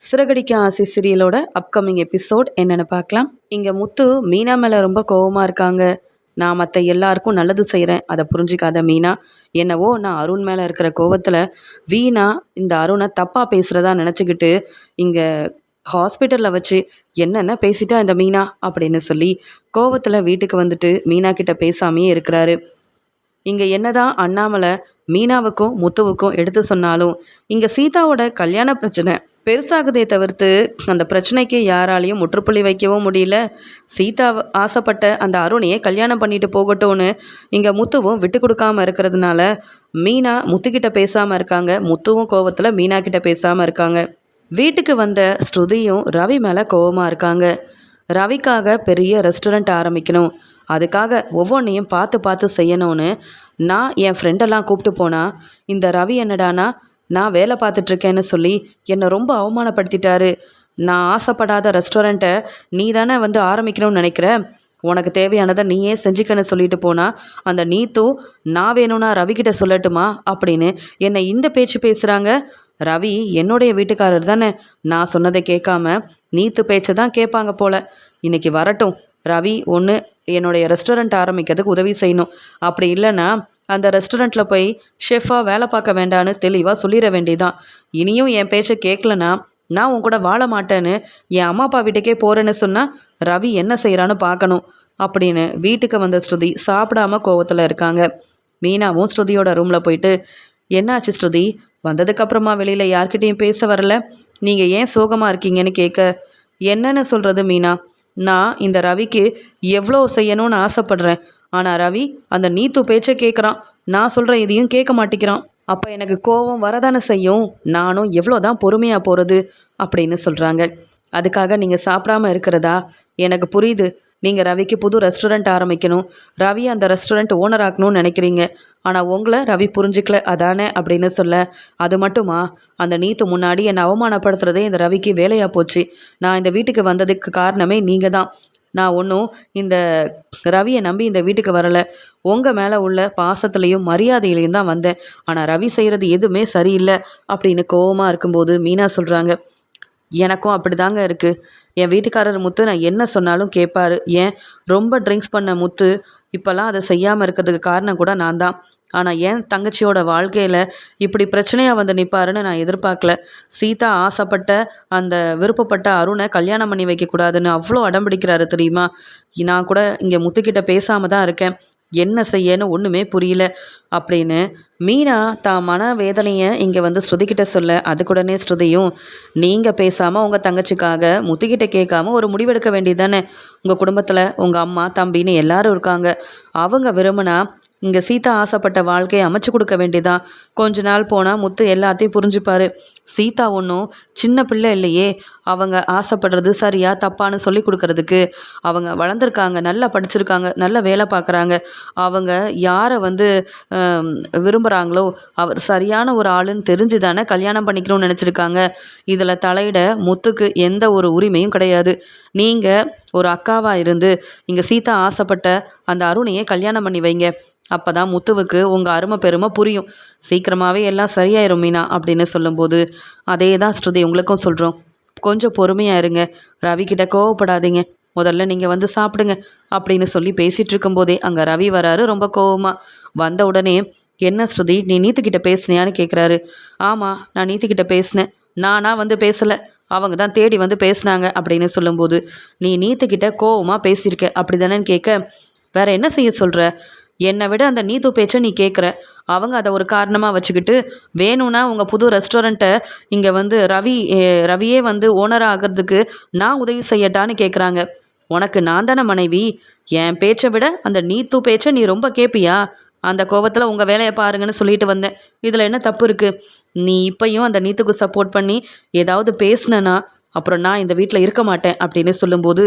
சிறகடிக்க ஆசை சீரியலோட upcoming episode என்னென்னு பார்க்கலாம். இங்கே முத்து மீனா மேலே ரொம்ப கோபமாக இருக்காங்க. நான் மற்ற எல்லாருக்கும் நல்லது செய்கிறேன், அதை புரிஞ்சிக்காத மீனா. என்னவோ நான் அருண் மேலே இருக்கிற கோபத்தில் வீணா இந்த அருணை தப்பாக பேசுகிறதா நினச்சிக்கிட்டு இங்கே ஹாஸ்பிட்டலில் வச்சு என்னென்ன பேசிட்டா இந்த மீனா அப்படின்னு சொல்லி கோபத்தில் வீட்டுக்கு வந்துட்டு மீனா கிட்ட பேசாமையே இருக்கிறாரு. இங்கே என்னதான் அண்ணாமலை மீனாவுக்கும் முத்துவுக்கும் எடுத்து சொன்னாலும் இங்கே சீதாவோட கல்யாண பிரச்சனை பெருசாகுதே தவிர்த்து அந்த பிரச்சனைக்கு யாராலையும் முற்றுப்புள்ளி வைக்கவும் முடியல. சீதா ஆசைப்பட்ட அந்த அருணையை கல்யாணம் பண்ணிட்டு போகட்டும்னு இங்கே முத்துவும் விட்டு கொடுக்காம இருக்கிறதுனால மீனா முத்துக்கிட்ட பேசாமல் இருக்காங்க. முத்துவும் கோவத்தில் மீனா கிட்ட பேசாமல் இருக்காங்க. வீட்டுக்கு வந்த ஸ்ருதியும் ரவி மேலே கோவமாக இருக்காங்க. ரவிக்காக பெரிய ரெஸ்டாரண்ட் ஆரம்பிக்கணும், அதுக்காக ஒவ்வொன்றையும் பார்த்து பார்த்து செய்யணும்னு நான் என் ஃப்ரெண்டெல்லாம் கூப்பிட்டு போனால் இந்த ரவி என்னடானா நான் வேலை பார்த்துட்ருக்கேன்னு சொல்லி என்னை ரொம்ப அவமானப்படுத்திட்டாரு. நான் ஆசைப்படாத ரெஸ்டாரண்ட்டை நீ தானே வந்து ஆரம்பிக்கணும்னு நினைக்கிற, உனக்கு தேவையானதை நீயே செஞ்சுக்கன்னு சொல்லிட்டு போனால் அந்த நீத்தும் நான் வேணும்னா ரவிக்கிட்ட சொல்லட்டுமா அப்படின்னு என்னை இந்த பேச்சு பேசுகிறாங்க. ரவி என்னுடைய வீட்டுக்காரர் தானே, நான் சொன்னதை கேட்காம நீத்து பேச்சை தான் கேட்பாங்க போல். இன்றைக்கி வரட்டும், ரவி ஒன்று என்னுடைய ரெஸ்டாரண்ட் ஆரம்பிக்கிறதுக்கு உதவி செய்யணும், அப்படி இல்லைன்னா அந்த ரெஸ்டாரண்ட்டில் போய் ஷெஃபாக வேலை பார்க்க வேண்டான்னு தெளிவாக சொல்லிட வேண்டியதான். இனியும் என் பேச்சை கேட்கலனா நான் உன் கூட வாழ மாட்டேன்னு என் அம்மா அப்பா வீட்டுக்கே போகிறேன்னு சொன்னால் ரவி என்ன செய்கிறான்னு பார்க்கணும் அப்படின்னு வீட்டுக்கு வந்த ஸ்ருதி சாப்பிடாம கோவத்தில் இருக்காங்க. மீனாவும் ஸ்ருதியோட ரூமில் போயிட்டு என்னாச்சு ஸ்ருதி, வந்ததுக்கப்புறமா வெளியில் யார்கிட்டையும் பேச வரல, நீங்கள் ஏன் சோகமாக இருக்கீங்கன்னு கேட்க, என்னென்னு சொல்கிறது மீனா, நான் இந்த ரவிக்கு எவ்வளோ செய்யணும்னு ஆசைப்படுறேன், ஆனால் ரவி அந்த நீத்து பேச்சை கேட்குறான், நான் சொல்கிற இதையும் கேட்க மாட்டேங்கிறான். அப்போ எனக்கு கோபம் வரதானே செய்யும், நானும் எவ்வளோ தான் பொறுமையாக போகிறது அப்படின்னு சொல்கிறாங்க. அதுக்காக நீங்கள் சாப்பிடாமல் இருக்கிறதா எனக்கு புரியுது. நீங்கள் ரவிக்கு புது ரெஸ்டாரண்ட் ஆரம்பிக்கணும், ரவி அந்த ரெஸ்டாரண்ட் ஓனர் ஆக்கணும்னு நினைக்கிறீங்க, ஆனால் உங்களை ரவி புரிஞ்சிக்கல அதானே அப்படின்னு சொல்ல, அது மட்டுமா, அந்த நீத்து முன்னாடி என்னை அவமானப்படுத்துகிறதே இந்த ரவிக்கு வேலையாக போச்சு. நான் இந்த வீட்டுக்கு வந்ததுக்கு காரணமே நீங்கள் தான். நான் ஒன்றும் இந்த ரவியை நம்பி இந்த வீட்டுக்கு வரலை, உங்கள் மேலே உள்ள பாசத்துலேயும் மரியாதையிலையும் தான் வந்தேன். ஆனால் ரவி செய்கிறது எதுவுமே சரியில்லை அப்படின்னு கோவமாக இருக்கும்போது மீனா சொல்கிறாங்க, எனக்கும் அப்படி தாங்க இருக்குது. என் வீட்டுக்காரர் முத்து நான் என்ன சொன்னாலும் கேட்பார். ஏன் ரொம்ப ட்ரிங்க்ஸ் பண்ண முத்து இப்போல்லாம் அதை செய்யாமல் இருக்கிறதுக்கு காரணம் கூட நான் தான். ஆனால் என் தங்கச்சியோட வாழ்க்கையில் இப்படி பிரச்சனையாக வந்து நிற்பாருன்னு நான் எதிர்பார்க்கல. சீதா ஆசைப்பட்ட அந்த விருப்பப்பட்ட அருணை கல்யாணம் பண்ணி வைக்கக்கூடாதுன்னு அவ்வளோ அடம்பிடிக்கிறாரு தெரியுமா. நான் கூட இங்கே முத்துக்கிட்ட பேசாமல் தான் இருக்கேன், என்ன செய்யன்னு ஒன்றுமே புரியல அப்படின்னு மீனா தான் மன வேதனையை இங்கே வந்து ஸ்ருதிக்கிட்ட சொல்ல, அதுக்குடனே ஸ்ருதியும் நீங்கள் பேசாமல் உங்கள் தங்கச்சிக்காக முத்துக்கிட்ட கேட்காம ஒரு முடிவெடுக்க வேண்டியது தானே. உங்கள் குடும்பத்தில் உங்கள் அம்மா தம்பின்னு எல்லாரும் இருக்காங்க, அவங்க விரும்பினா இங்கே சீதா ஆசைப்பட்ட வாழ்க்கையை அமைச்சு கொடுக்க வேண்டியதான். கொஞ்ச நாள் போனால் முத்து எல்லாத்தையும் புரிஞ்சுப்பார். சீதா ஒன்றும் சின்ன பிள்ளை இல்லையே, அவங்க ஆசைப்படுறது சரியா தப்பான்னு சொல்லி கொடுக்கறதுக்கு. அவங்க வளர்ந்துருக்காங்க, நல்லா படிச்சிருக்காங்க, நல்ல வேலை பார்க்குறாங்க. அவங்க யாரை வந்து விரும்புகிறாங்களோ அவர் சரியான ஒரு ஆளுன்னு தெரிஞ்சு தானே கல்யாணம் பண்ணிக்கணும்னு நினச்சிருக்காங்க. இதில் தலையிட முத்துக்கு எந்த ஒரு உரிமையும் கிடையாது. நீங்கள் ஒரு அக்காவாக இருந்து இங்கே சீதா ஆசைப்பட்ட அந்த அருணையை கல்யாணம் பண்ணி வைங்க, அப்போ தான் முத்துவுக்கு உங்கள் அருமை பெருமை புரியும். சீக்கிரமாகவே எல்லாம் சரியாயிரும் மீனா அப்படின்னு சொல்லும்போது, அதே தான் ஸ்ருதி உங்களுக்கும் சொல்கிறோம், கொஞ்சம் பொறுமையாக இருங்க, ரவிக்கிட்ட கோவப்படாதீங்க, முதல்ல நீங்கள் வந்து சாப்பிடுங்க அப்படின்னு சொல்லி பேசிகிட்டு இருக்கும்போதே அங்கே ரவி வராரு ரொம்ப கோவமாக. வந்த உடனே என்ன ஸ்ருதி நீ நீத்துக்கிட்ட பேசுனியான்னு கேட்குறாரு. ஆமாம், நான் நீத்துக்கிட்ட பேசினேன், நானா வந்து பேசலை, அவங்க தான் தேடி வந்து பேசினாங்க அப்படின்னு சொல்லும்போது, நீ நீத்துக்கிட்ட கோவமாக பேசியிருக்க அப்படி தானேன்னு கேட்க, வேற என்ன செய்ய சொல்கிற, என்னை விட அந்த நீத்து பேச்சை நீ கேட்குற, அவங்க அதை ஒரு காரணமாக வச்சுக்கிட்டு வேணும்னா உங்கள் புது ரெஸ்டாரண்ட்டை இங்கே வந்து ரவியே வந்து ஓனராக ஆகிறதுக்கு நான் உதவி செய்யட்டான்னு கேட்குறாங்க. உனக்கு நான் தானே மனைவி, என் பேச்சை விட அந்த நீத்து பேச்சை நீ ரொம்ப கேட்பியா, அந்த கோபத்தில் உங்கள் வேலையை பாருங்கன்னு சொல்லிட்டு வந்தேன், இதில் என்ன தப்பு இருக்குது. நீ இப்பையும் அந்த நீத்துக்கு சப்போர்ட் பண்ணி ஏதாவது பேசுனேன்னா அப்புறம் நான் இந்த வீட்டில் இருக்க மாட்டேன் அப்படின்னு சொல்லும்போது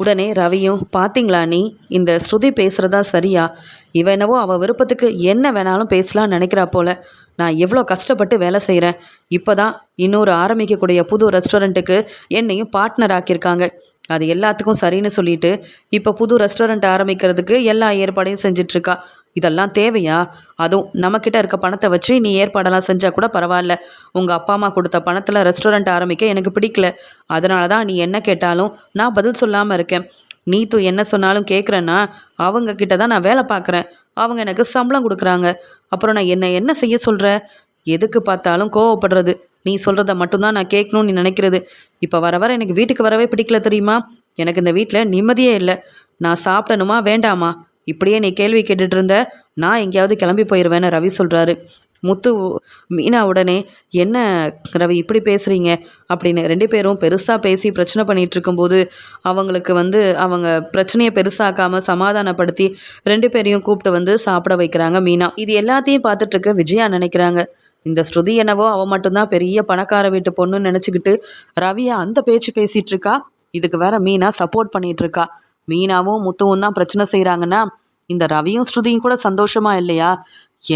உடனே ரவியும், பார்த்தீங்களா நீ இந்த ஸ்ருதி பேசுகிறதா சரியா, இவ என்னவோ அவள் விருப்பத்துக்கு என்ன வேணாலும் பேசலான்னு நினைக்கிறா போல, நான் எவ்வளோ கஷ்டப்பட்டு வேலை செய்கிறேன், இப்போ தான் இன்னொரு ஆரம்பிக்கக்கூடிய புது ரெஸ்டாரண்ட்டுக்கு என்னையும் பார்ட்னர் ஆக்கியிருக்காங்க, அது எல்லாத்துக்கும் சரின்னு சொல்லிட்டு இப்போ புது ரெஸ்டாரண்ட் ஆரம்பிக்கிறதுக்கு எல்லா ஏற்பாடையும் செஞ்சிட்ருக்கா. இதெல்லாம் தேவையா? அதுவும் நம்மக்கிட்ட இருக்க பணத்தை வச்சு நீ ஏற்பாடெல்லாம் செஞ்சால் கூட பரவாயில்ல. உங்கள் அப்பா அம்மா கொடுத்த பணத்தில் ரெஸ்டாரண்ட் ஆரம்பிக்க எனக்கு பிடிக்கல. அதனால தான் நீ என்ன கேட்டாலும் நான் பதில் சொல்லாமல் இருக்கேன். நீத்து என்ன சொன்னாலும் கேட்குறேன்னா அவங்க கிட்ட தான் நான் வேலை பார்க்குறேன். அவங்க எனக்கு சம்பளம் கொடுக்குறாங்க. அப்புறம் நான் என்ன செய்ய சொல்கிற? எதுக்கு பார்த்தாலும் கோவப்படுறது, நீ சொல்கிறத மட்டும்தான் நான் கேட்கணும்னு நீ நினைக்கிறது. இப்போ வர வர எனக்கு வீட்டுக்கு வரவே பிடிக்கல தெரியுமா? எனக்கு இந்த வீட்டில் நிம்மதியே இல்லை. நான் சாப்பிடணுமா வேண்டாமா? இப்படியே நீ கேள்வி கேட்டுட்டு இருந்த நான் எங்கேயாவது கிளம்பி போயிடுவேன்னு ரவி சொல்கிறாரு. முத்து மீனா உடனே என்ன ரவி இப்படி பேசுகிறீங்க அப்படின்னு 2 பேரும் பெருசாக பேசி பிரச்சனை பண்ணிகிட்டு இருக்கும்போது அவங்களுக்கு அவங்க பிரச்சனையை பெருசாக்காமல் சமாதானப்படுத்தி 2 பேரையும் கூப்பிட்டு சாப்பிட வைக்கிறாங்க மீனா. இது எல்லாத்தையும் பார்த்துட்டு இருக்க விஜயா நினைக்கிறாங்க, இந்த ஸ்ருதி என்னவோ அவள் மட்டும்தான் பெரிய பணக்கார வீட்டு பொண்ணுன்னு நினச்சிக்கிட்டு ரவியா அந்த பேச்சு பேசிகிட்டு இருக்கா. இதுக்கு வேற மீனா சப்போர்ட் பண்ணிகிட்டு இருக்கா. மீனாவும் முத்துவும் தான் பிரச்சனை செய்கிறாங்கன்னா இந்த ரவியும் ஸ்ருதியும் கூட சந்தோஷமா இல்லையா?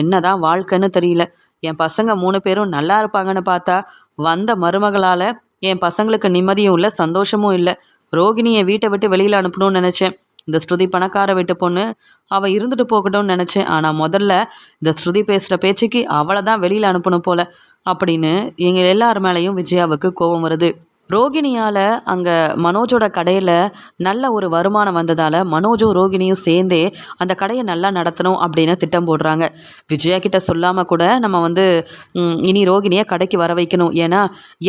என்னதான் வாழ்க்கைன்னு தெரியல. என் பசங்க 3 பேரும் நல்லா இருப்பாங்கன்னு பார்த்தா வந்த மருமகளால் என் பசங்களுக்கு நிம்மதியும் இல்லை சந்தோஷமும் இல்லை. ரோகிணியை வீட்டை விட்டு வெளியில் அனுப்பணும்னு நினச்சேன். இந்த ஸ்ருதி பணக்கார வீட்டு பொண்ணு, அவள் இருந்துட்டு போகட்டும்னு நினச்சேன். ஆனால் முதல்ல இந்த ஸ்ருதி பேசுகிற பேச்சுக்கு அவளை தான் வெளியில் அனுப்பணும் போல அப்படின்னு எங்கள் எல்லார் மேலேயும் விஜயாவுக்கு கோபம் வருது. ரோகிணியால் அங்கே மனோஜோட கடையில் நல்ல ஒரு வருமானம் வந்ததால் மனோஜும் ரோகிணியும் சேர்ந்தே அந்த கடையை நல்லா நடத்தணும் அப்படின்னு திட்டம் போடுறாங்க. விஜயா கிட்ட சொல்லாமல் கூட நம்ம இனி ரோகிணியை கடைக்கு வர வைக்கணும். ஏன்னா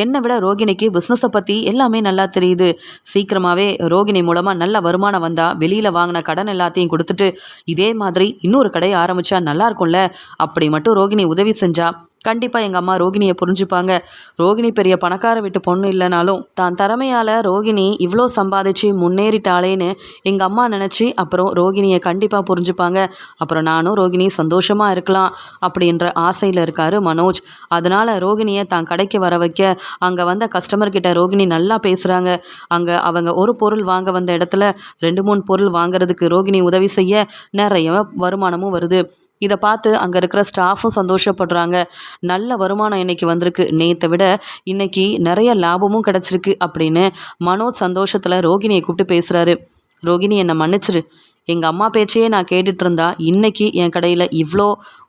என்னை விட ரோகிணிக்கு பிஸ்னஸை பற்றி எல்லாமே நல்லா தெரியுது. சீக்கிரமாகவே ரோகிணி மூலமாக நல்ல வருமானம் வந்தால் வெளியில் வாங்கின கடன் எல்லாத்தையும் கொடுத்துட்டு இதே மாதிரி இன்னொரு கடையை ஆரம்பித்தா நல்லா இருக்கும்ல. அப்படி மட்டும் ரோகிணி உதவி செஞ்சா கண்டிப்பாக எங்கள் அம்மா ரோகிணியை புரிஞ்சுப்பாங்க. ரோகிணி பெரிய பணக்கார வீட்டு பொண்ணு இல்லைனாலும் தான் திறமையால் ரோகிணி இவ்வளோ சம்பாதிச்சு முன்னேறிட்டாளேன்னு எங்கள் அம்மா நினச்சி அப்புறம் ரோகிணியை கண்டிப்பாக புரிஞ்சுப்பாங்க. அப்புறம் நானும் ரோகிணி சந்தோஷமாக இருக்கலாம் அப்படின்ற ஆசையில் இருக்கார் மனோஜ். அதனால் ரோகிணியை தான் கடைக்கு வர வைக்க அங்கே வந்த கஸ்டமர்கிட்ட ரோகிணி நல்லா பேசுகிறாங்க. அங்கே அவங்க ஒரு பொருள் வாங்க வந்த இடத்துல 2-3 பொருள் வாங்குறதுக்கு ரோகிணி உதவி செய்ய நிறைய வருமானமும் வருது. இதை பார்த்து அங்கே இருக்கிற ஸ்டாஃபும் சந்தோஷப்படுறாங்க. நல்ல வருமானம் இன்னைக்கு வந்திருக்கு, நேற்றை விட இன்னைக்கு நிறைய லாபமும் கிடச்சிருக்கு அப்படின்னு மனோஜ் சந்தோஷத்தில் ரோகிணியை கூப்பிட்டு பேசுகிறாரு. ரோகிணி என்னை மன்னிச்சிரு, எங்கள் அம்மா பேச்சையே நான் கேட்டுட்டு இருந்தா இன்னைக்கு என் கடையில் இவ்வளோ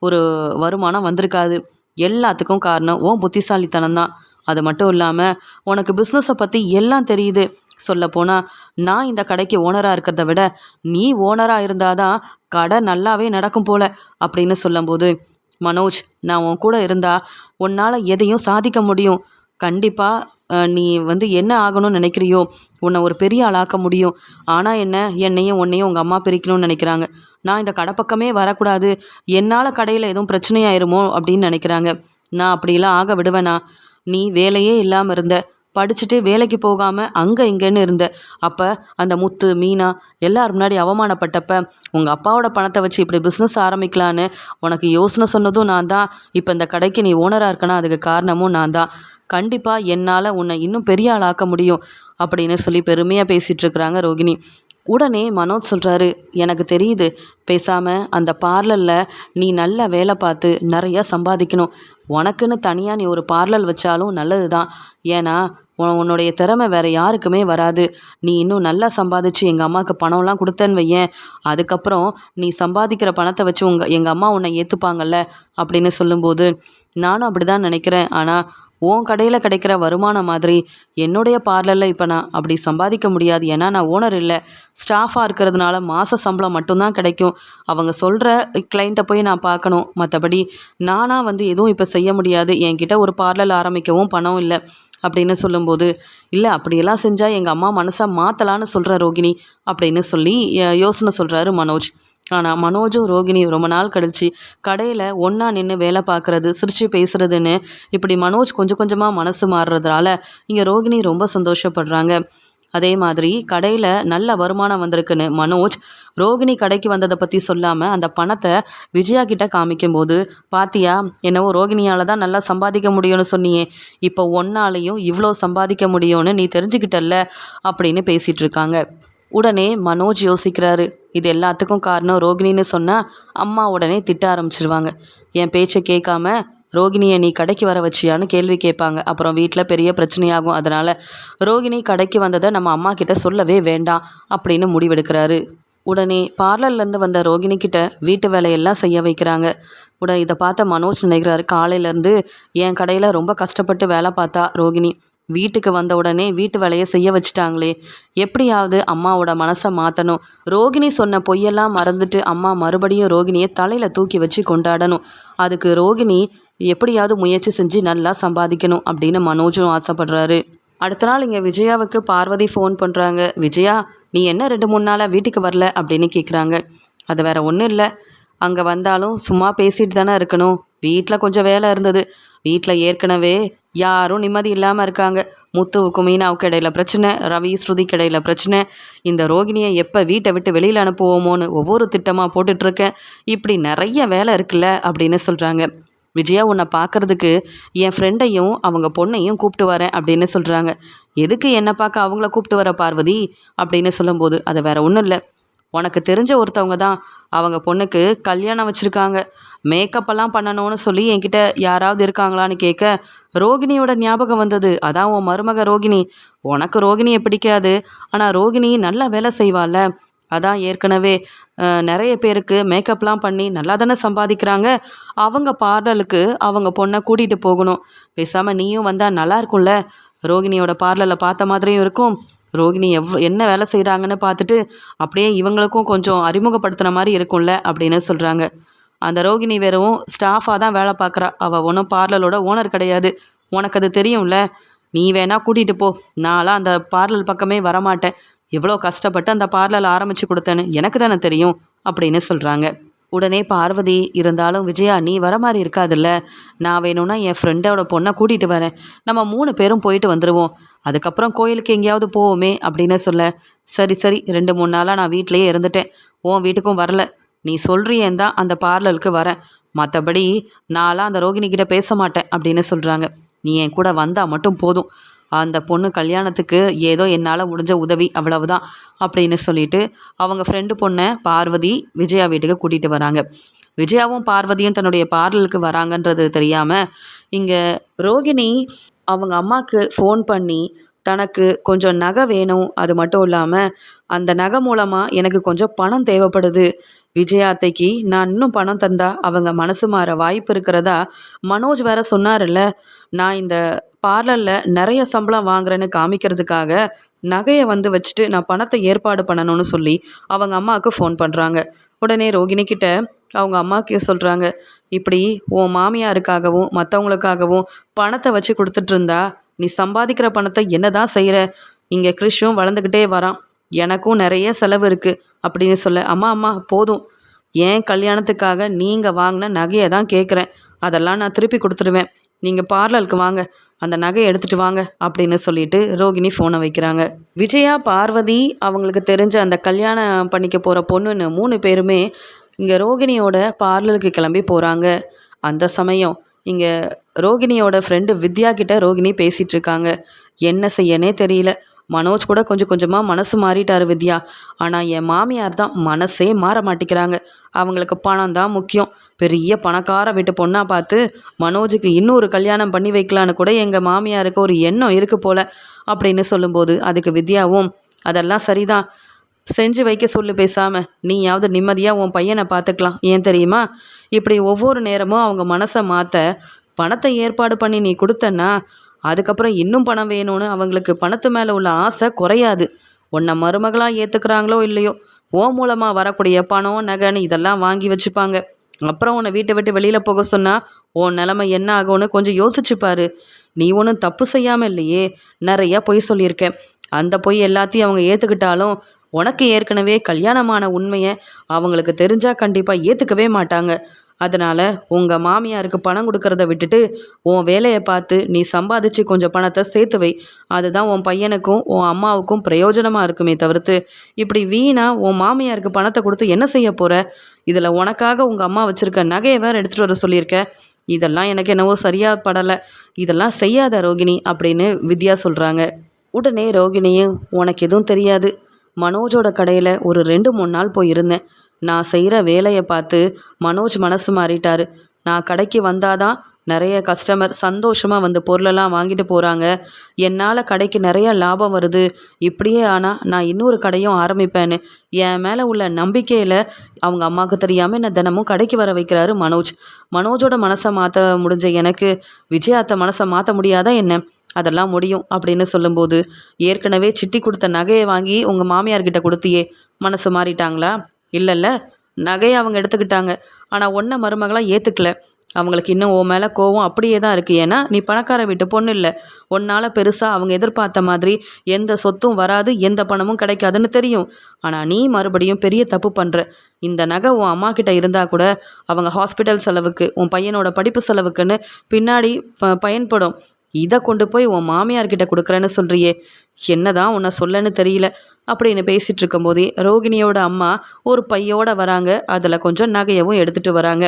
ஒரு வருமானம் வந்திருக்காது. எல்லாத்துக்கும் காரணம் உன் புத்திசாலித்தனம் தான். அது மட்டும் இல்லாமல் உனக்கு பிஸ்னஸை பற்றி எல்லாம் தெரியுது. சொல்லப்போனால் நான் இந்த கடைக்கு ஓனராக இருக்கிறத விட நீ ஓனராக இருந்தாதான் கடை நல்லாவே நடக்கும் போல அப்படின்னு சொல்லும்போது மனோஜ், நான் உன் கூட இருந்தால் உன்னால் எதையும் சாதிக்க முடியும். கண்டிப்பாக நீ என்ன ஆகணும்னு நினைக்கிறியோ உன்னை ஒரு பெரிய ஆளாக்க முடியும். ஆனால் என்னையும் உன்னையும் உங்கள் அம்மா பிரிக்கணும்னு நினைக்கிறாங்க. நான் இந்த கடை பக்கமே வரக்கூடாது, என்னால் கடையில் எதுவும் பிரச்சனையாயிருமோ அப்படின்னு நினைக்கிறாங்க. நான் அப்படிலாம் ஆக விடுவேனா? நீ வேலையே இல்லாமல் இருந்த, படிச்சுட்டு வேலைக்கு போகாமல் அங்கே இங்கேன்னு இருந்த, அப்போ அந்த முத்து மீனா எல்லார் முன்னாடி அவமானப்பட்டப்ப உங்கள் அப்பாவோட பணத்தை வச்சு இப்படி பிஸ்னஸ் ஆரம்பிக்கலான்னு உனக்கு யோசனை சொன்னதும் நான் தான். இப்போ இந்த கடைக்கு நீ ஓனராக இருக்கனா அதுக்கு காரணமும் நான் தான். கண்டிப்பாக என்னால் உன்னை இன்னும் பெரிய ஆளாக்க முடியும் அப்படின்னு சொல்லி பெருமையாக பேசிகிட்ருக்குறாங்க ரோகிணி. உடனே மனோஜ் சொல்கிறாரு, எனக்கு தெரியுது, பேசாமல் அந்த பார்லரில் நீ நல்லா வேலை பார்த்து நிறையா சம்பாதிக்கணும். உனக்குன்னு தனியாக நீ ஒரு பார்லர் வச்சாலும் நல்லது தான். ஏன்னா உன்னுடைய திறமை வேறு யாருக்குமே வராது. நீ இன்னும் நல்லா சம்பாதிச்சு எங்கள் அம்மாவுக்கு பணம்லாம் கொடுத்தேன்னு வையேன், அதுக்கப்புறம் நீ சம்பாதிக்கிற பணத்தை வச்சு எங்கள் அம்மா உன்னை ஏற்றுப்பாங்கல்ல அப்படின்னு சொல்லும்போது நானும் அப்படி தான் நினைக்கிறேன். ஆனால் உன் கடையில் கிடைக்கிற வருமானம் மாதிரி என்னுடைய பார்லரில் இப்போ நான் அப்படி சம்பாதிக்க முடியாது. ஏன்னா நான் ஓனர் இல்லை, ஸ்டாஃபாக இருக்கிறதுனால மாத சம்பளம் மட்டும்தான் கிடைக்கும். அவங்க சொல்கிற கிளைண்ட்டை போய் நான் பார்க்கணும். மற்றபடி நானாக எதுவும் இப்போ செய்ய முடியாது. என்கிட்ட ஒரு பார்லர் ஆரம்பிக்கவும் பணம் இல்லை அப்படின்னு சொல்லும்போது, இல்லை அப்படியெல்லாம் செஞ்சால் எங்கள் அம்மா மனசை மாற்றலான்னு சொல்கிற ரோகிணி அப்படின்னு சொல்லி யோசனை சொல்கிறாரு மனோஜ். ஆனால் மனோஜும் ரோகிணியும் ரொம்ப நாள் கழிச்சு கடையில் ஒன்றா நின்று வேலை பார்க்குறது, சிரித்து பேசுகிறதுன்னு இப்படி மனோஜ் கொஞ்சம் கொஞ்சமாக மனசு மாறுறதுனால இங்கே ரோகிணி ரொம்ப சந்தோஷப்படுறாங்க. அதே மாதிரி கடையில் நல்ல வருமானம் வந்திருக்குன்னு மனோஜ் ரோகிணி கடைக்கு வந்ததை பற்றி சொல்லாமல் அந்த பணத்தை விஜயா கிட்ட காமிக்கும்போது, பாத்தியா என்னவோ ரோகிணியால் தான் நல்லா சம்பாதிக்க முடியும்னு சொன்னியே, இப்போ ஒன்னாலையும் இவ்வளோ சம்பாதிக்க முடியும்னு நீ தெரிஞ்சுக்கிட்டல்ல அப்படின்னு பேசிகிட்டு இருக்காங்க. உடனே மனோஜ் யோசிக்கிறாரு, இது எல்லாத்துக்கும் காரணம் ரோகிணின்னு சொன்னால் அம்மா உடனே திட்ட ஆரம்பிச்சிருவாங்க. என் பேச்சை கேட்காம ரோகிணியை நீ கடைக்கு வர வச்சியான்னு கேள்வி கேட்பாங்க. அப்புறம் வீட்டில் பெரிய பிரச்சனையாகும். அதனால் ரோகிணி கடைக்கு வந்ததை நம்ம அம்மா கிட்ட சொல்லவே வேண்டாம் அப்படின்னு முடிவெடுக்கிறாரு. உடனே பார்லர்லேருந்து வந்த ரோகிணி கிட்ட வீட்டு வேலையெல்லாம் செய்ய வைக்கிறாங்க. உடனே இதை பார்த்த மனோஜ் நினைக்கிறாரு, காலையிலேருந்து என் கடையில் ரொம்ப கஷ்டப்பட்டு வேலை பார்த்தா ரோகிணி, வீட்டுக்கு வந்த உடனே வீட்டு வேலையை செய்ய வச்சுட்டாங்களே, எப்படியாவது அம்மாவோட மனசை மாற்றணும். ரோகிணி சொன்ன பொய்யெல்லாம் மறந்துட்டு அம்மா மறுபடியும் ரோகிணியை தலையில் தூக்கி வச்சு கொண்டாடணும். அதுக்கு ரோகிணி எப்படியாவது முயற்சி செஞ்சு நல்லா சம்பாதிக்கணும் அப்படின்னு மனோஜும் ஆசைப்படுறாரு. அடுத்த நாள் இங்கே விஜயாவுக்கு பார்வதி ஃபோன் பண்ணுறாங்க. விஜயா, நீ என்ன 2-3 நாளாக வீட்டுக்கு வரல அப்படின்னு கேட்குறாங்க. அது வேற ஒன்றும் இல்லை, அங்கே வந்தாலும் சும்மா பேசிட்டு தானே இருக்கணும். வீட்டில் கொஞ்சம் வேலை இருந்தது. வீட்டில் ஏற்கனவே யாரும் நிம்மதி இல்லாமல் இருக்காங்க. முத்துவுக்கும் மீனாவுக்கு இடையில பிரச்சனை, ரவி ஸ்ருதிக்கு இடையில பிரச்சனை. இந்த ரோகிணியை எப்போ வீட்டை விட்டு வெளியில் அனுப்புவோமோன்னு ஒவ்வொரு திட்டமாக போட்டுட்ருக்கேன். இப்படி நிறைய வேலை இருக்குல்ல அப்படின்னு சொல்கிறாங்க. விஜயா, உன்னை பார்க்குறதுக்கு என் ஃப்ரெண்டையும் அவங்க பொண்ணையும் கூப்பிட்டு வரேன் அப்படின்னு சொல்கிறாங்க. எதுக்கு என்னை பார்க்க அவங்கள கூப்பிட்டு வர பார்வதி அப்படின்னு சொல்லும்போது, அது வேற ஒன்றும் இல்லை, உனக்கு தெரிஞ்ச ஒருத்தவங்க தான் அவங்க பொண்ணுக்கு கல்யாணம் வச்சுருக்காங்க. மேக்கப்பெல்லாம் பண்ணணும்னு சொல்லி என்கிட்ட யாராவது இருக்காங்களான்னு கேட்க ரோகிணியோட ஞாபகம் வந்தது. அதான் உன் மருமக ரோகிணி. உனக்கு ரோகிணியை பிடிக்காது, ஆனால் ரோகிணி நல்லா வேலை செய்வாள்ல, அதான் ஏற்கனவே நிறைய பேருக்கு மேக்கப்லாம் பண்ணி நல்லா தானே சம்பாதிக்கிறாங்க. அவங்க பார்லருக்கு அவங்க பொண்ணை கூட்டிகிட்டு போகணும். பேசாமல் நீயும் வந்தால் நல்லா இருக்கும்ல. ரோகிணியோட பார்லரில் பார்த்த மாதிரியும் இருக்கும். ரோகிணி என்ன வேலை செய்கிறாங்கன்னு பார்த்துட்டு அப்படியே இவங்களுக்கும் கொஞ்சம் அறிமுகப்படுத்துகிற மாதிரி இருக்கும்ல அப்படின்னு சொல்கிறாங்க. அந்த ரோகிணி வெறும் ஸ்டாஃபாக தான் வேலை பார்க்குறா. அவள் ஒன்றும் பார்லரோட ஓனர் கிடையாது. உனக்கு அது தெரியும்ல. நீ வேணால் கூட்டிகிட்டு போ. நான்லாம் அந்த பார்லர் பக்கமே வரமாட்டேன். எவ்வளோ கஷ்டப்பட்டு அந்த பார்லர் ஆரம்பித்து கொடுத்தேன்னு எனக்கு தானே தெரியும் அப்படின்னு சொல்கிறாங்க. உடனே பார்வதி, இருந்தாலும் விஜயா, நீ வர மாதிரி இருக்காதுல்ல. நான் வேணும்னா என் ஃப்ரெண்டோட பொண்ணை கூட்டிகிட்டு வரேன். நம்ம 3 பேரும் போயிட்டு வந்துடுவோம். அதுக்கப்புறம் கோயிலுக்கு எங்கேயாவது போவோமே அப்படின்னு சொல்ல, சரி 2-3 நாளாக நான் வீட்டிலையே இருந்துட்டேன். உன் வீட்டுக்கும் வரல. நீ சொல்கிறியேன் தான் அந்த பார்லருக்கு வரேன். மற்றபடி நான்லாம் அந்த ரோகிணிக்கிட்ட பேச மாட்டேன் அப்படின்னு சொல்கிறாங்க. நீ என் கூட வந்தால் மட்டும் போதும். அந்த பொண்ணு கல்யாணத்துக்கு ஏதோ என்னால் முடிஞ்ச உதவி, அவ்வளவுதான் அப்படின்னு சொல்லிட்டு அவங்க ஃப்ரெண்டு பொண்ணை பார்வதி விஜயா வீட்டுக்கு கூட்டிகிட்டு வராங்க. விஜயாவும் பார்வதியும் தன்னுடைய பார்லருக்கு வராங்கன்றது தெரியாமல் இங்கே ரோகிணி அவங்க அம்மாவுக்கு ஃபோன் பண்ணி தனக்கு கொஞ்சம் நகை வேணும், அது மட்டும் இல்லாமல் அந்த நகை மூலமாக எனக்கு கொஞ்சம் பணம் தேவைப்படுது, விஜயா அத்தைக்கு நான் இன்னும் பணம் தந்தா அவங்க மனசு மாற வாய்ப்பு இருக்கிறதா மனோஜ் வேற சொன்னார்ல, நான் இந்த பார்லரில் நிறைய சம்பளம் வாங்குறேன்னு காமிக்கிறதுக்காக நகையை வச்சுட்டு நான் பணத்தை ஏற்பாடு பண்ணணும்னு சொல்லி அவங்க அம்மாவுக்கு ஃபோன் பண்ணுறாங்க. உடனே ரோகிணி கிட்ட அவங்க அம்மாவுக்கு சொல்கிறாங்க, இப்படி உன் மாமியாருக்காகவும் மற்றவங்களுக்காகவும் பணத்தை வச்சு கொடுத்துட்டு இருந்தா நீ சம்பாதிக்கிற பணத்தை என்ன தான் செய்கிற? இங்கே கிறிஷும் வளர்ந்துக்கிட்டே வரான், எனக்கும் நிறைய செலவு இருக்குது அப்படின்னு சொல்ல, அம்மா போதும், ஏன் கல்யாணத்துக்காக நீங்கள் வாங்கின நகையை தான் கேட்குறேன், அதெல்லாம் நான் திருப்பி கொடுத்துடுவேன், நீங்கள் பார்லருக்கு வாங்க, அந்த நகையை எடுத்துகிட்டு வாங்க அப்படின்னு சொல்லிட்டு ரோகிணி ஃபோனை வைக்கிறாங்க. விஜயா, பார்வதி, அவங்களுக்கு தெரிஞ்ச அந்த கல்யாணம் பண்ணிக்க போகிற பொண்ணுன்னு 3 பேருமே இங்கே ரோகிணியோட பார்லருக்கு கிளம்பி போகிறாங்க. அந்த சமயம் இங்கே ரோகிணியோட ஃப்ரெண்டு வித்யா கிட்ட ரோகிணி பேசிகிட்டு இருக்காங்க. என்ன செய்யனே தெரியல, மனோஜ் கூட கொஞ்சம் கொஞ்சமாக மனசு மாறிட்டார் வித்யா, ஆனால் என் மாமியார் தான் மனசே மாற மாட்டேங்கிறாங்க, அவங்களுக்கு பணம் தான் முக்கியம், பெரிய பணக்கார வீட்டு பொண்ணாக பார்த்து மனோஜுக்கு இன்னொரு கல்யாணம் பண்ணி வைக்கலான்னு கூட எங்கள் மாமியாருக்கு ஒரு எண்ணம் இருக்குது போல் அப்படின்னு சொல்லும்போது அதுக்கு வித்யாவும், அதெல்லாம் சரிதான், செஞ்சு வைக்க சொல்லு, பேசாமல் நீயாவது நிம்மதியாக உன் பையனை பார்த்துக்கலாம், ஏன் தெரியுமா, இப்படி ஒவ்வொரு நேரமும் அவங்க மனசை மாற்ற பணத்தை ஏற்பாடு பண்ணி நீ கொடுத்தன்னா அதுக்கப்புறம் இன்னும் பணம் வேணும்னு அவங்களுக்கு பணத்து மேலே உள்ள ஆசை குறையாது. உன்னை மருமகளாக ஏற்றுக்கிறாங்களோ இல்லையோ, ஓ மூலமாக வரக்கூடிய பணம் நகைன்னு இதெல்லாம் வாங்கி வச்சுப்பாங்க. அப்புறம் உன்னை வீட்டை விட்டு வெளியில் போக சொன்னால் உன் நிலைமை என்ன ஆகும்னு கொஞ்சம் யோசிச்சுப்பாரு. நீ ஒன்றும் தப்பு செய்யாமல் இல்லையே, நிறையா பொய் சொல்லியிருக்கேன். அந்த பொய் எல்லாத்தையும் அவங்க ஏற்றுக்கிட்டாலும் உனக்கு ஏற்கனவே கல்யாணமான உண்மையை அவங்களுக்கு தெரிஞ்சால் கண்டிப்பாக ஏற்றுக்கவே மாட்டாங்க. அதனால் உங்கள் மாமியாருக்கு பணம் கொடுக்கறத விட்டுட்டு உன் வேலையை பார்த்து நீ சம்பாதிச்சு கொஞ்சம் பணத்தை சேர்த்து வை. அதுதான் உன் பையனுக்கும் உன் அம்மாவுக்கும் பிரயோஜனமாக இருக்குமே தவிர்த்து இப்படி வீணாக உன் மாமியாருக்கு பணத்தை கொடுத்து என்ன செய்ய போகிற? இதில் உனக்காக உங்கள் அம்மா வச்சுருக்க நகையை வேறு எடுத்துகிட்டு வர சொல்லியிருக்க. இதெல்லாம் எனக்கு என்னவோ சரியாக படலை, இதெல்லாம் செய்யாத ரோகிணி அப்படின்னு வித்யா சொல்கிறாங்க. உடனே ரோகிணியும், உனக்கு எதுவும் தெரியாது, மனோஜோட கடையில் ஒரு 2-3 நாள் போயிருந்தேன். நான் செய்கிற வேலையை பார்த்து மனோஜ் மனசு மாறிட்டாரு. நான் கடைக்கு வந்தாதான் நிறைய கஸ்டமர் சந்தோஷமாக வந்து பொருளெல்லாம் வாங்கிட்டு போகிறாங்க. என்னால் கடைக்கு நிறைய லாபம் வருது. இப்படியே ஆனால் நான் இன்னொரு கடையும் ஆரம்பிப்பேன்னு என் மேலே உள்ள நம்பிக்கையில் அவங்க அம்மாவுக்கு தெரியாமல் என்ன தினமும் கடைக்கு வர வைக்கிறாரு மனோஜ். மனோஜோட மனசை மாற்ற முடிஞ்ச எனக்கு விஜயாத்த மனசை மாற்ற முடியாதா என்ன? அதெல்லாம் முடியும் அப்படின்னு சொல்லும்போது, ஏற்கனவே சிட்டி கொடுத்த நகையை வாங்கி உங்கள் மாமியார்கிட்ட கொடுத்தியே, மனசு மாறிட்டாங்களா? இல்லைல்ல, நகையை அவங்க எடுத்துக்கிட்டாங்க. ஆனால் ஒன்றை மருமகளாக ஏற்றுக்கல. அவங்களுக்கு இன்னும் உன் மேலே கோவம் அப்படியே தான் இருக்குது. ஏன்னா நீ பணக்கார வீட்டு பொண்ணு இல்லை. உன்னால் பெருசாக அவங்க எதிர்பார்த்த மாதிரி எந்த சொத்தும் வராது, எந்த பணமும் கிடைக்காதுன்னு தெரியும். ஆனால் நீ மறுபடியும் பெரிய தப்பு பண்ணுற. இந்த நகை உன் அம்மா கிட்ட இருந்தால் கூட அவங்க ஹாஸ்பிட்டல் செலவுக்கு, உன் பையனோட படிப்பு செலவுக்குன்னு பின்னாடி பயன்படும். இதை கொண்டு போய் உன் மாமியார்கிட்ட கொடுக்குறேன்னு சொல்கிறியே, என்னதான் உன்னை சொல்லன்னு தெரியல அப்படின்னு பேசிகிட்டு இருக்கும்போதே ரோகிணியோட அம்மா ஒரு பையோட வராங்க. அதில் கொஞ்சம் நகையவும் எடுத்துகிட்டு வராங்க.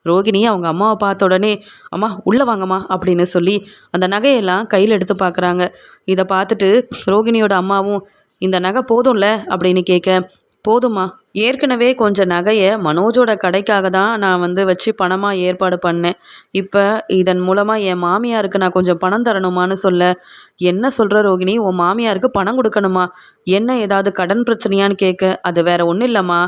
ரோகிணி அவங்க அம்மாவை பார்த்த உடனே, அம்மா உள்ளே வாங்கம்மா அப்படின்னு சொல்லி அந்த நகையெல்லாம் கையில் எடுத்து பார்க்குறாங்க. இதை பார்த்துட்டு ரோகிணியோட அம்மாவும், இந்த நகை போதும்ல அப்படின்னு கேட்க, போதுமா, ஏற்கனவே கொஞ்சம் நகையை மனோஜோட கடைக்காக தான் நான் வந்து வச்சு பணமாக ஏற்பாடு பண்ணேன். இப்போ இதன் மூலமாக என் மாமியாருக்கு நான் கொஞ்சம் பணம் தரணுமான்னு சொல்ல, என்ன சொல்கிற ரோகிணி, உன் மாமியாருக்கு பணம் கொடுக்கணுமா? என்ன ஏதாவது கடன் பிரச்சனையான்னு கேட்க, அது வேற ஒன்றும் இல்லைம்மா.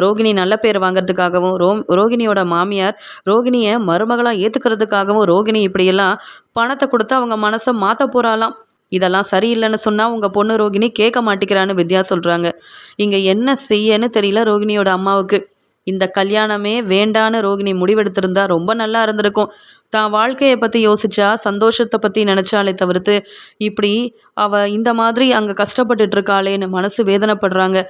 ரோகிணி நல்ல பேர் வாங்கிறதுக்காகவும் ரோகிணியோட மாமியார் ரோகிணியை மருமகளாக ஏற்றுக்கிறதுக்காகவும் ரோகிணி இப்படியெல்லாம் பணத்தை கொடுத்து அவங்க மனசை மாற்ற போகிறாளாம். இதெல்லாம் சரியில்லைன்னு சொன்னால் உங்கள் பொண்ணு ரோகிணி கேட்க மாட்டேங்கிறான்னு வித்யா சொல்கிறாங்க. இங்கே என்ன செய்யன்னு தெரியல ரோகிணியோட அம்மாவுக்கு. இந்த கல்யாணமே வேண்டான்னு ரோகிணி முடிவெடுத்திருந்தா ரொம்ப நல்லா இருந்திருக்கும். தான் வாழ்க்கையை பற்றி யோசிச்சா, சந்தோஷத்தை பற்றி நினச்சாலே தவிர்த்து இப்படி இந்த மாதிரி அங்கே கஷ்டப்பட்டுட்டு இருக்காளேன்னு மனசு வேதனைப்படுறாங்க.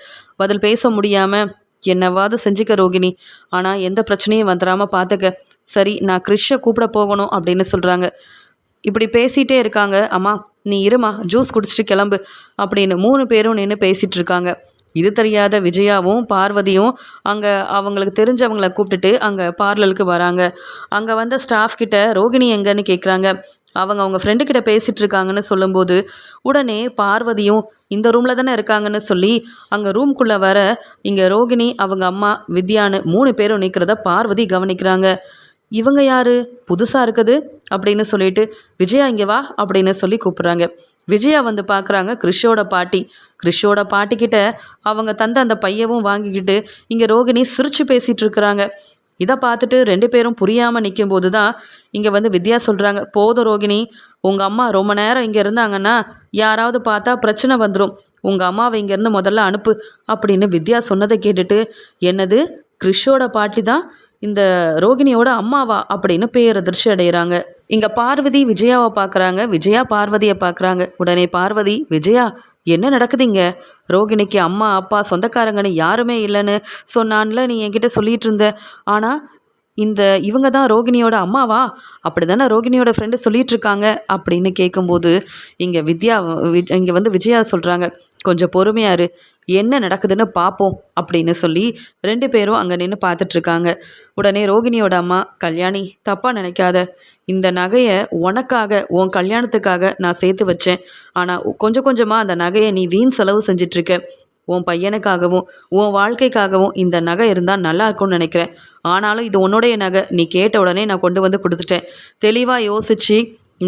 பதில் பேச முடியாமல், என்னவாது செஞ்சுக்க ரோகிணி, ஆனால் எந்த பிரச்சனையும் வந்துடாமல் பார்த்துக்க. சரி, நான் கிறிஷை கூப்பிட போகணும் அப்படின்னு சொல்கிறாங்க. இப்படி பேசிகிட்டே இருக்காங்க. அம்மா நீ இருமா, ஜூஸ் குடிச்சிட்டு கிளம்பு அப்படின்னு 3 பேரும் நின்று பேசிகிட்டு இருக்காங்க. இது தெரியாத விஜயாவும் பார்வதியும் அங்கே அவங்களுக்கு தெரிஞ்சவங்கள கூப்பிட்டுட்டு அங்கே பார்லருக்கு வராங்க. அங்கே வந்த ஸ்டாஃப் கிட்ட ரோகிணி எங்கன்னு கேட்குறாங்க. அவங்க ஃப்ரெண்டுக்கிட்ட பேசிகிட்டு இருக்காங்கன்னு சொல்லும்போது உடனே பார்வதியும் இந்த ரூமில் தானே இருக்காங்கன்னு சொல்லி அங்கே ரூம்குள்ளே வர, இங்கே ரோகிணி அவங்க அம்மா வித்யான்னு 3 பேரும் நிற்கிறத பார்வதி கவனிக்கிறாங்க. இவங்க யார், புதுசாக இருக்குது அப்படின்னு சொல்லிட்டு, விஜயா இங்கே வா அப்படின்னு சொல்லி கூப்பிட்றாங்க. விஜயா வந்து பார்க்குறாங்க கிறிஷோட பாட்டி. கிறிஷோட பாட்டிக்கிட்ட அவங்க தந்த அந்த பையவும் வாங்கிக்கிட்டு இங்கே ரோகிணி சிரித்து பேசிகிட்டு இருக்கிறாங்க. இதை பார்த்துட்டு 2 பேரும் புரியாமல் நிற்கும்போது தான் இங்கே வந்து வித்யா சொல்கிறாங்க, போதும் ரோகிணி, உங்கள் அம்மா ரொம்ப நேரம் இங்கே இருந்தாங்கன்னா யாராவது பார்த்தா பிரச்சனை வந்துடும். உங்கள் அம்மாவை இங்கேருந்து முதல்ல அனுப்பு அப்படின்னு வித்யா சொன்னதை கேட்டுட்டு, என்னது கிறிஷோட பாட்டி தான் இந்த ரோகிணியோட அம்மாவா அப்படின்னு பேரதிர்ச்சி அடைகிறாங்க. இங்கே பார்வதி விஜயாவை பார்க்குறாங்க. விஜயா பார்வதியை பார்க்குறாங்க. உடனே பார்வதி, விஜயா என்ன நடக்குதுங்க? ரோகிணிக்கு அம்மா அப்பா சொந்தக்காரங்கன்னு யாருமே இல்லைன்னு சொன்னான்ல நீ என்கிட்ட சொல்லிகிட்டு இருந்த. ஆனால் இவங்க தான் ரோகிணியோட அம்மாவா? அப்படி தானே ரோகிணியோட ஃப்ரெண்டு சொல்லிகிட்டு இருக்காங்க அப்படின்னு கேட்கும்போது இங்கே வந்து விஜயா சொல்கிறாங்க, கொஞ்சம் பொறுமையாரு, என்ன நடக்குதுன்னு பார்ப்போம் அப்படின்னு சொல்லி 2 பேரும் அங்கே நின்று பார்த்துட்ருக்காங்க. உடனே ரோகிணியோட அம்மா, கல்யாணி தப்பாக நினைக்காத, இந்த நகையை உனக்காக உன் கல்யாணத்துக்காக நான் சேர்த்து வச்சேன். ஆனால் கொஞ்சம் கொஞ்சமாக அந்த நகையை நீ வீண் செலவு செஞ்சிட்ருக்க. உன் பையனுக்காகவும் உன் வாழ்க்கைக்காகவும் இந்த நகை இருந்தால் நல்லா இருக்கும்னு நினைக்கிறேன். ஆனாலும் இது உன்னுடைய நகை, நீ கேட்ட உடனே நான் கொண்டு வந்து கொடுத்துட்டேன். தெளிவாக யோசித்து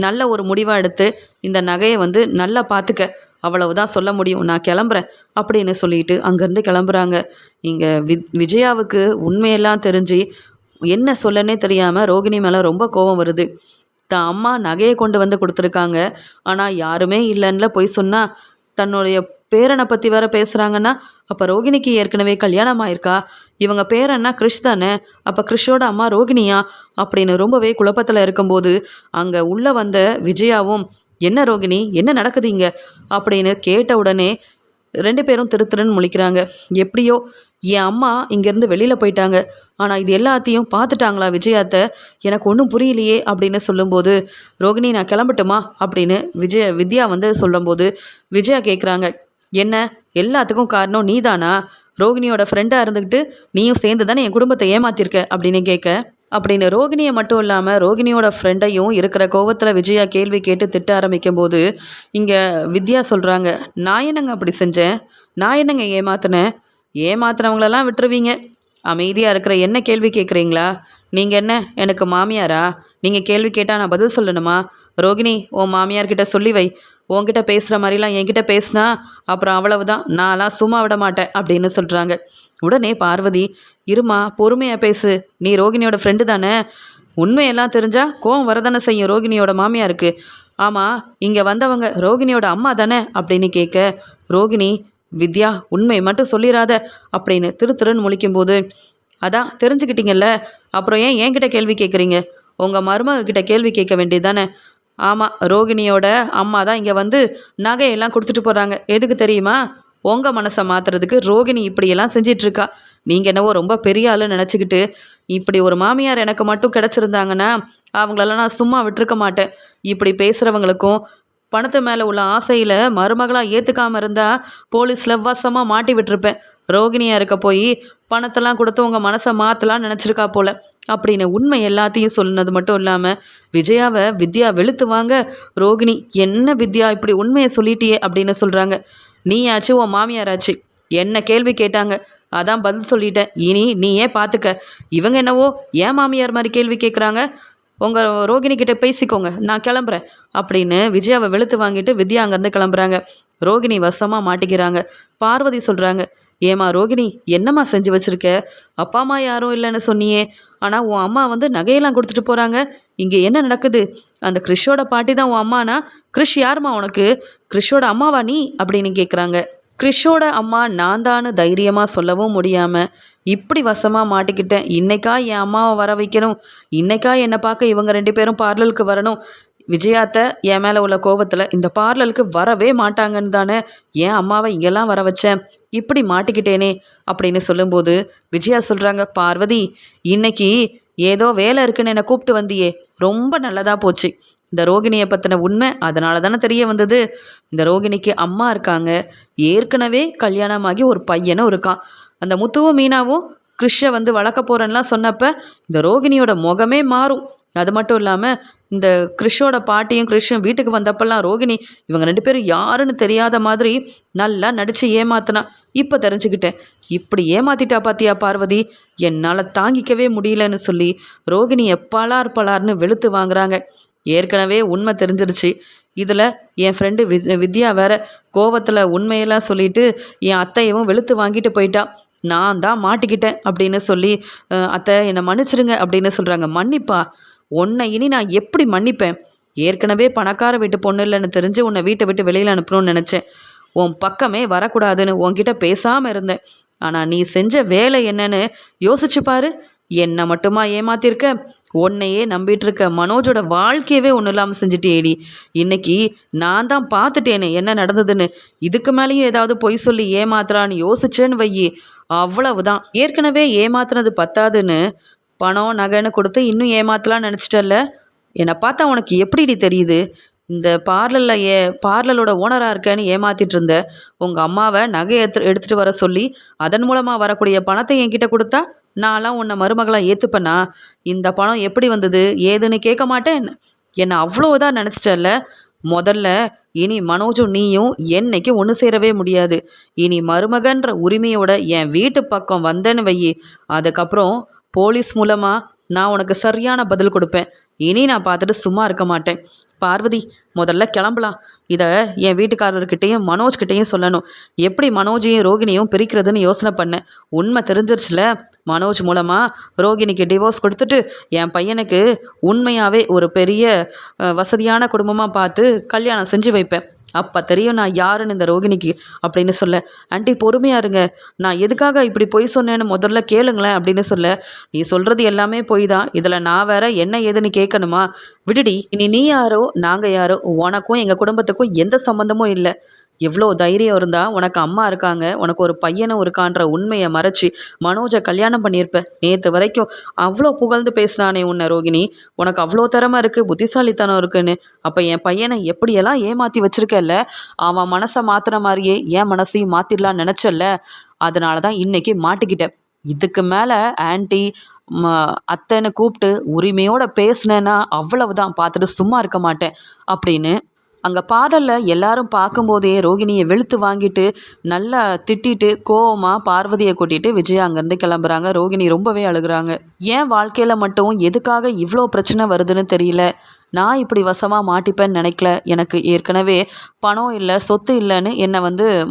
நல்ல ஒரு முடிவாக எடுத்து இந்த நகையை வந்து நல்லா பார்த்துக்க, அவ்வளவுதான் சொல்ல முடியும். நான் கிளம்புறேன் அப்படின்னு சொல்லிட்டு அங்கேருந்து கிளம்புறாங்க. இங்கே விஜயாவுக்கு உண்மையெல்லாம் தெரிஞ்சு என்ன சொல்லனே தெரியாமல் ரோகிணி மேலே ரொம்ப கோபம் வருது. தான் அம்மா நகையை கொண்டு வந்து கொடுத்துருக்காங்க, ஆனால் யாருமே இல்லைன்னுல போய் சொன்னால் தன்னுடைய பேரனை பற்றி வேற பேசுகிறாங்கன்னா, அப்போ ரோகிணிக்கு ஏற்கனவே கல்யாணம் ஆயிருக்கா? இவங்க பேரன்னா கிறிஷ் தானே, அப்போ கிறிஷோட அம்மா ரோகிணியா அப்படின்னு ரொம்பவே குழப்பத்தில் இருக்கும்போது அங்கே உள்ளே வந்த விஜயாவும், என்ன ரோகிணி என்ன நடக்குது இங்கே அப்படின்னு கேட்ட உடனே 2 பேரும் திருன்னு முழிக்கிறாங்க. எப்படியோ என் அம்மா இங்கேருந்து வெளியில் போயிட்டாங்க, ஆனால் இது எல்லாத்தையும் பார்த்துட்டாங்களா விஜயாத்தை? எனக்கு ஒன்றும் புரியலையே அப்படின்னு சொல்லும்போது, ரோகிணி நான் கிளம்பட்டுமா அப்படின்னு வித்யா வந்து சொல்லும்போது விஜயா கேட்குறாங்க, என்ன எல்லாத்துக்கும் காரணம் நீதானா? ரோகிணியோட ஃப்ரெண்டாக இருந்துக்கிட்டு நீயும் சேர்ந்து தானே என் குடும்பத்தை ஏமாத்திருக்க அப்படின்னு கேட்க, அப்படின்னு ரோகிணியை மட்டும் இல்லாமல் ரோகிணியோட ஃப்ரெண்டையும் இருக்கிற கோவத்தில் விஜயா கேள்வி கேட்டு திட்ட ஆரம்பிக்கும் போது இங்கே வித்யா சொல்கிறாங்க, நான் என்னங்க அப்படி செஞ்சேன்? நான் என்னங்க ஏமாத்தினேன்? ஏமாத்தினவங்களெல்லாம் விட்டுருவீங்க, அமைதியாக இருக்கிற என்ன கேள்வி கேட்குறீங்களா? நீங்கள் என்ன எனக்கு மாமியாரா? நீங்கள் கேள்வி கேட்டால் நான் பதில் சொல்லணுமா? ரோகிணி, உன் மாமியார்கிட்ட சொல்லி வை. உன்கிட்ட பேசுகிற மாதிரிலாம் என்கிட்ட பேசினா அப்புறம் அவ்வளவுதான், நான்லாம் சும்மா விட மாட்டேன் அப்படின்னு சொல்கிறாங்க. உடனே பார்வதி, இருமா பொறுமையாக பேசு, நீ ரோகிணியோட ஃப்ரெண்டு தானே, உண்மையெல்லாம் தெரிஞ்சா கோவம் வரதானே செய்யும் ரோகிணியோட மாமியாருக்கு. ஆமாம், இங்கே வந்தவங்க ரோகிணியோட அம்மா தானே அப்படின்னு கேட்க, ரோகிணி, வித்யா உண்மையை மட்டும் சொல்லிடாத அப்படின்னு திருன்னு முழிக்கும்போது, அதான் தெரிஞ்சுக்கிட்டீங்கல்ல, அப்புறம் ஏன் என்கிட்ட கேள்வி கேட்குறீங்க? உங்கள் மருமகிட்ட கேள்வி கேட்க வேண்டியது தானே. ஆமாம், ரோகிணியோட அம்மா தான் இங்கே வந்து நகையெல்லாம் கொடுத்துட்டு போகிறாங்க. எதுக்கு தெரியுமா? உங்கள் மனசை மாற்றுறதுக்கு ரோகிணி இப்படியெல்லாம் செஞ்சிட்ருக்கா. நீங்கள் என்னவோ ரொம்ப பெரிய ஆளுன்னு நினச்சிக்கிட்டு இப்படி ஒரு மாமியார் எனக்கு மட்டும் கிடச்சிருந்தாங்கன்னா அவங்களெல்லாம் நான் சும்மா விட்டுருக்க மாட்டேன். இப்படி பேசுகிறவங்களுக்கும் பணத்து மேலே உள்ள ஆசையில் மருமகளாக ஏற்றுக்காமல் இருந்தால் போலீஸில் வசமாக மாட்டி விட்டுருப்பேன். ரோகிணியாக இருக்க போய் பணத்தெல்லாம் கொடுத்து உங்கள் மனசை மாற்றலான்னு நினச்சிருக்கா போல் அப்படின்னு உண்மை எல்லாத்தையும் சொன்னது மட்டும் இல்லாமல் விஜயாவை வித்யா வெளுத்து வாங்க, ரோகிணி, என்ன வித்யா இப்படி உண்மையை சொல்லிட்டியே அப்படின்னு சொல்கிறாங்க. நீயாச்சு உன் மாமியாராச்சு, என்ன கேள்வி கேட்டாங்க, அதான் பதில் சொல்லிட்டேன். இனி நீ ஏன் பார்த்துக்க. இவங்க என்னவோ ஏன் மாமியார் மாதிரி கேள்வி கேட்குறாங்க. உங்கள் ரோகிணி கிட்டே பேசிக்கோங்க, நான் கிளம்புறேன் அப்படின்னு விஜயாவை வெளுத்து வாங்கிட்டு வித்யா அங்கேருந்து கிளம்புறாங்க. ரோகிணி வசமாக மாட்டிக்கிறாங்க. பார்வதி சொல்கிறாங்க, ஏமா ரோகிணி, என்னம்மா செஞ்சு வச்சுருக்க? அப்பா அம்மா யாரும் இல்லைன்னு சொன்னியே, ஆனால் உன் அம்மா வந்து நகையெல்லாம் கொடுத்துட்டு போகிறாங்க. இங்கே என்ன நடக்குது? அந்த கிறிஷோட பாட்டி தான் உன் அம்மானா கிறிஷ் யாருமா உனக்கு? கிறிஷோட அம்மாவா நீ அப்படின்னு கேட்குறாங்க. கிறிஷோட அம்மா நான் தான்னு தைரியமாக சொல்லவும் முடியாமல் இப்படி வசமாக மாட்டிக்கிட்டேன். இன்னைக்கா என் அம்மாவை வர வைக்கணும், இன்னைக்கா என்னை பார்க்க இவங்க 2 பேரும் பார்லருக்கு வரணும். விஜயாத்த என் மேலே உள்ள கோபத்தில் இந்த பார்லருக்கு வரவே மாட்டாங்கன்னு தானே என் அம்மாவை இங்கெல்லாம் வர வச்சேன். இப்படி மாட்டிக்கிட்டேனே அப்படின்னு சொல்லும்போது விஜயா சொல்கிறாங்க, பார்வதி, இன்னைக்கு ஏதோ வேலை இருக்குன்னு என்னை கூப்பிட்டு வந்தியே, ரொம்ப நல்லதாக போச்சு. இந்த ரோகிணியை பற்றின உண்மை அதனால தானே தெரிய வந்தது. இந்த ரோகிணிக்கு அம்மா இருக்காங்க, ஏற்கனவே கல்யாணமாகி ஒரு பையனும் இருக்கான். அந்த முத்துவும் மீனாவும் கிறிஷை வந்து வளர்க்க போகிறேன்னெலாம் சொன்னப்போ இந்த ரோகிணியோட முகமே மாறும். அது மட்டும் இல்லாமல் இந்த கிறிஷோட பாட்டியும் கிறிஷும் வீட்டுக்கு வந்தப்பெல்லாம் ரோகிணி இவங்க 2 பேரும் யாருன்னு தெரியாத மாதிரி நல்லா நடித்து ஏமாத்தினா. இப்போ தெரிஞ்சுக்கிட்டேன், இப்படி ஏமாத்திட்டா பாத்தியா பார்வதி, என்னால் தாங்கிக்கவே முடியலன்னு சொல்லி ரோகிணியை பலார்னு வெளுத்து வாங்குறாங்க. ஏற்கனவே உண்மை தெரிஞ்சிருச்சு. இதில் என் ஃப்ரெண்டு வித்யா வேற கோவத்தில் உண்மையெல்லாம் சொல்லிட்டு என் அத்தையவும் வெளுத்து வாங்கிட்டு போயிட்டா. நான் தான் மாட்டிக்கிட்டேன் அப்படின்னு சொல்லி, அத்தை என்னை மன்னிச்சிடுங்க அப்படின்னு சொல்கிறாங்க. மன்னிப்பா? உன்னை இனி நான் எப்படி மன்னிப்பேன்? ஏற்கனவே பணக்கார வீட்டு பொண்ணு இல்லைன்னு தெரிஞ்சு உன்னை வீட்டை விட்டு வெளியில் அனுப்பணும்னு நினச்சேன். உன் பக்கமே வரக்கூடாதுன்னு உன்கிட்ட பேசாமல் இருந்தேன். ஆனால் நீ செஞ்ச வேலை என்னன்னு யோசிச்சு பாரு. என்னை மட்டுமா ஏமாத்திருக்க? உன்னையே நம்பிட்டு இருக்க மனோஜோட வாழ்க்கையவே ஒன்றும் இல்லாமல் செஞ்சுட்டேடி. இன்னைக்கு நான் தான் பார்த்துட்டேனே என்ன நடந்ததுன்னு. இதுக்கு மேலேயும் ஏதாவது பொய் சொல்லி ஏமாத்துறான்னு யோசிச்சேன்னு வையி, அவ்வளவுதான். ஏற்கனவே ஏமாத்துனது பத்தாதுன்னு பணம் நகைன்னு கொடுத்து இன்னும் ஏமாத்தலான்னு நினச்சிட்டல்ல. என்னை பார்த்தா உனக்கு எப்படிடி தெரியுது? இந்த பார்லரோட ஓனராக இருக்கேன்னு ஏமாத்திட்டு இருந்த உங்கள் அம்மாவை நகை எடுத்துகிட்டு வர சொல்லி அதன் மூலமாக வரக்கூடிய பணத்தை என்கிட்ட கொடுத்தா நான்லாம் உன்னை மருமகளாக ஏற்றுப்பேனா? இந்த பணம் எப்படி வந்தது ஏதுன்னு கேட்க மாட்டேன். என்னை அவ்வளோதான் நினச்சிட்டல்ல. முதல்ல இனி மனோஜும் நீயும் என்னைக்கு ஒன்று சேரவே முடியாது. இனி மருமகன்ற உரிமையோட என் வீட்டு பக்கம் வந்தேன்னு வையி, அதுக்கப்புறம் போலீஸ் மூலமாக நான் உனக்கு சரியான பதில் கொடுப்பேன். இனி நான் பார்த்துட்டு சும்மா இருக்க மாட்டேன். பார்வதி, முதல்ல கிளம்பலாம். இதை என் வீட்டுக்காரர்கிட்டையும் மனோஜ்கிட்டையும் சொல்லணும். எப்படி மனோஜையும் ரோகிணியும் பிரிக்கிறதுன்னு யோசனை பண்ணேன். உண்மை தெரிஞ்சிருச்சுல. மனோஜ் மூலமாக ரோகிணிக்கு டிவோர்ஸ் கொடுத்துட்டு என் பையனுக்கு உண்மையாகவே ஒரு பெரிய வசதியான குடும்பமாக பார்த்து கல்யாணம் செஞ்சு வைப்பேன். அப்போ தெரியும் நான் யாருன்னு இந்த ரோகிணிக்கு அப்படின்னு சொல்ல, ஆண்டி பொறுமையாக இருங்க, நான் எதுக்காக இப்படி பொய் சொன்னேன்னு முதல்ல கேளுங்களேன் அப்படின்னு சொல்ல, நீ சொல்கிறது எல்லாமே பொய் தான், இதில் நான் வேற என்ன ஏதுன்னு கேட்கணுமா? விடுடி, இனி நீ யாரோ நாங்கள் யாரோ, உனக்கும் எங்கள் குடும்பத்துக்கும் எந்த சம்மந்தமும் இல்லை. எவ்வளோ தைரியம் இருந்தால் உனக்கு அம்மா இருக்காங்க, உனக்கு ஒரு பையனும் இருக்கான்ற உண்மையை மறைச்சி மனோஜை கல்யாணம் பண்ணியிருப்பேன். நேற்று வரைக்கும் அவ்வளோ புகழ்ந்து பேசுனானே உன்னை ரோகிணி, உனக்கு அவ்வளோ திறமை இருக்குது, புத்திசாலித்தனம் இருக்குன்னு. அப்போ என் பையனை எப்படியெல்லாம் ஏமாற்றி வச்சிருக்கல்ல, அவன் மனசை மாற்றுற மாதிரியே என் மனசையும் மாற்றிடலான்னு நினச்சல்ல. அதனால தான் இன்றைக்கி மாட்டிக்கிட்டேன். இதுக்கு மேலே ஆன்ட்டி அத்தைன்னு கூப்பிட்டு உரிமையோடு பேசினேன்னா அவ்வளவுதான், பார்த்துட்டு சும்மா இருக்க மாட்டேன் அப்படின்னு அங்கே பார்லரில் எல்லாரும் பார்க்கும்போதே ரோகிணியை வெளுத்து வாங்கிட்டு நல்லா திட்டிட்டு கோவமாக பார்வதியை கூட்டிகிட்டு விஜயா அங்கேருந்து கிளம்புறாங்க. ரோகிணி ரொம்பவே அழுகுறாங்க. என் வாழ்க்கையில் மட்டும் எதுக்காக இவ்வளோ பிரச்சனை வருதுன்னு தெரியல. நான் இப்படி வசமாக மாட்டிப்பேன்னு நினைக்கல. எனக்கு ஏற்கனவே பணம் இல்லை, சொத்து இல்லைன்னு என்னை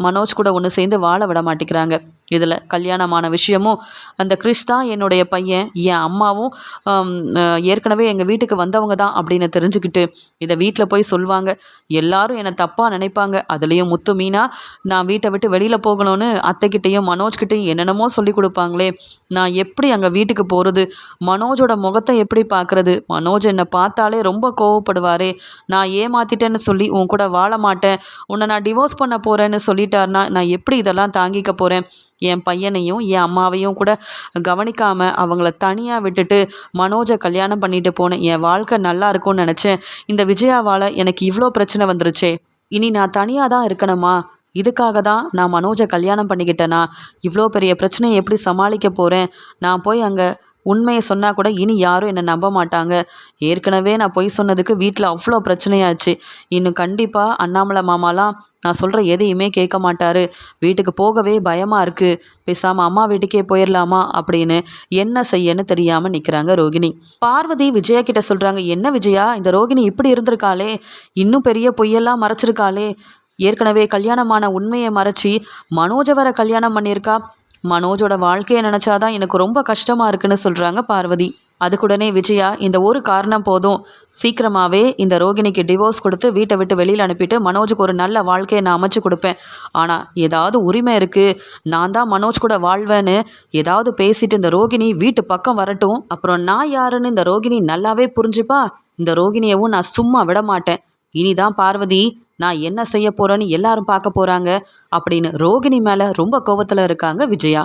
மனோஜ் கூட ஒன்று சேர்ந்து வாழ விட மாட்டேங்கிறாங்க. இதில் கல்யாணமான விஷயமும் அந்த கிறிஷ் தான் என்னுடைய பையன், என் அம்மாவும் ஏற்கனவே எங்கள் வீட்டுக்கு வந்தவங்க தான் அப்படின்னு தெரிஞ்சுக்கிட்டு இதை வீட்டில் போய் சொல்லுவாங்க. எல்லாரும் என்னை தப்பாக நினைப்பாங்க. அதுலேயும் முத்து மீனா நான் வீட்டை விட்டு வெளியில் போகணும்னு அத்தைக்கிட்டேயும் மனோஜ்கிட்டையும் என்னென்னமோ சொல்லி கொடுப்பாங்களே. நான் எப்படி அங்கே வீட்டுக்கு போகிறது? மனோஜோட முகத்தை எப்படி பார்க்குறது? மனோஜ் என்னை பார்த்தாலே ரொம்ப கோவப்படுவாரே. நான் ஏமாத்திட்டேன்னு சொல்லி உன் கூட வாழ மாட்டேன், உன்னை நான் டிவோர்ஸ் பண்ண போகிறேன்னு சொல்லிட்டாருனா நான் எப்படி இதெல்லாம் தாங்கிக்க போகிறேன்? என் பையனையும் என் அம்மாவையும் கூட கவனிக்காமல் அவங்கள தனியாக விட்டுட்டு மனோஜை கல்யாணம் பண்ணிட்டு போனேன். என் வாழ்க்கை நல்லா இருக்கும்னு நினச்சேன். இந்த விஜயாவால் எனக்கு இவ்வளோ பிரச்சனை வந்துருச்சே. இனி நான் தனியாக தான் இருக்கணுமா? இதுக்காக தான் நான் மனோஜை கல்யாணம் பண்ணிக்கிட்டேனா? இவ்வளோ பெரிய பிரச்சனையை எப்படி சமாளிக்க போகிறேன்? நான் போய் அங்கே உண்மையை சொன்னால் கூட இனி யாரும் என்னை நம்ப மாட்டாங்க. ஏற்கனவே நான் பொய் சொன்னதுக்கு வீட்டில் அவ்வளோ பிரச்சனையாச்சு. இன்னும் கண்டிப்பாக அண்ணாமலை மாமாலாம் நான் சொல்கிற எதையுமே கேட்க மாட்டார். வீட்டுக்கு போகவே பயமாக இருக்குது. பேசாமல் அம்மா வீட்டுக்கே போயிடலாமா அப்படின்னு என்ன செய்யன்னு தெரியாமல் நிற்கிறாங்க ரோகிணி. பார்வதி விஜயா கிட்ட சொல்கிறாங்க, என்ன விஜயா, இந்த ரோகிணி இப்படி இருந்திருக்காளே, இன்னும் பெரிய பொய்யெல்லாம் மறைச்சிருக்காளே. ஏற்கனவே கல்யாணமான உண்மையை மறைச்சி மனோஜை வர கல்யாணம் பண்ணியிருக்கா. மனோஜோட வாழ்க்கையை நினச்சாதான் எனக்கு ரொம்ப கஷ்டமாக இருக்குன்னு சொல்கிறாங்க பார்வதி. அதுக்குடனே விஜயா, இந்த ஒரு காரணம் போதும், சீக்கிரமாகவே இந்த ரோகிணிக்கு டிவோர்ஸ் கொடுத்து வீட்டை விட்டு வெளியில் அனுப்பிட்டு மனோஜுக்கு ஒரு நல்ல வாழ்க்கையை நான் அமைச்சு கொடுப்பேன். ஆனால் ஏதாவது உரிமை இருக்குது, நான் தான் மனோஜ் கூட வாழ்வேன்னு ஏதாவது பேசிட்டு இந்த ரோகிணி வீட்டு பக்கம் வரட்டும். அப்புறம் நான் யாருன்னு இந்த ரோகிணி நல்லாவே புரிஞ்சுப்பா. இந்த ரோகிணியவும் நான் சும்மா விட மாட்டேன். இனிதான் பார்வதி நான் என்ன செய்ய போகிறேன்னு எல்லாரும் பார்க்க போகிறாங்க அப்படின்னு ரோகிணி மேலே ரொம்ப கோவத்தில் இருக்காங்க விஜயா.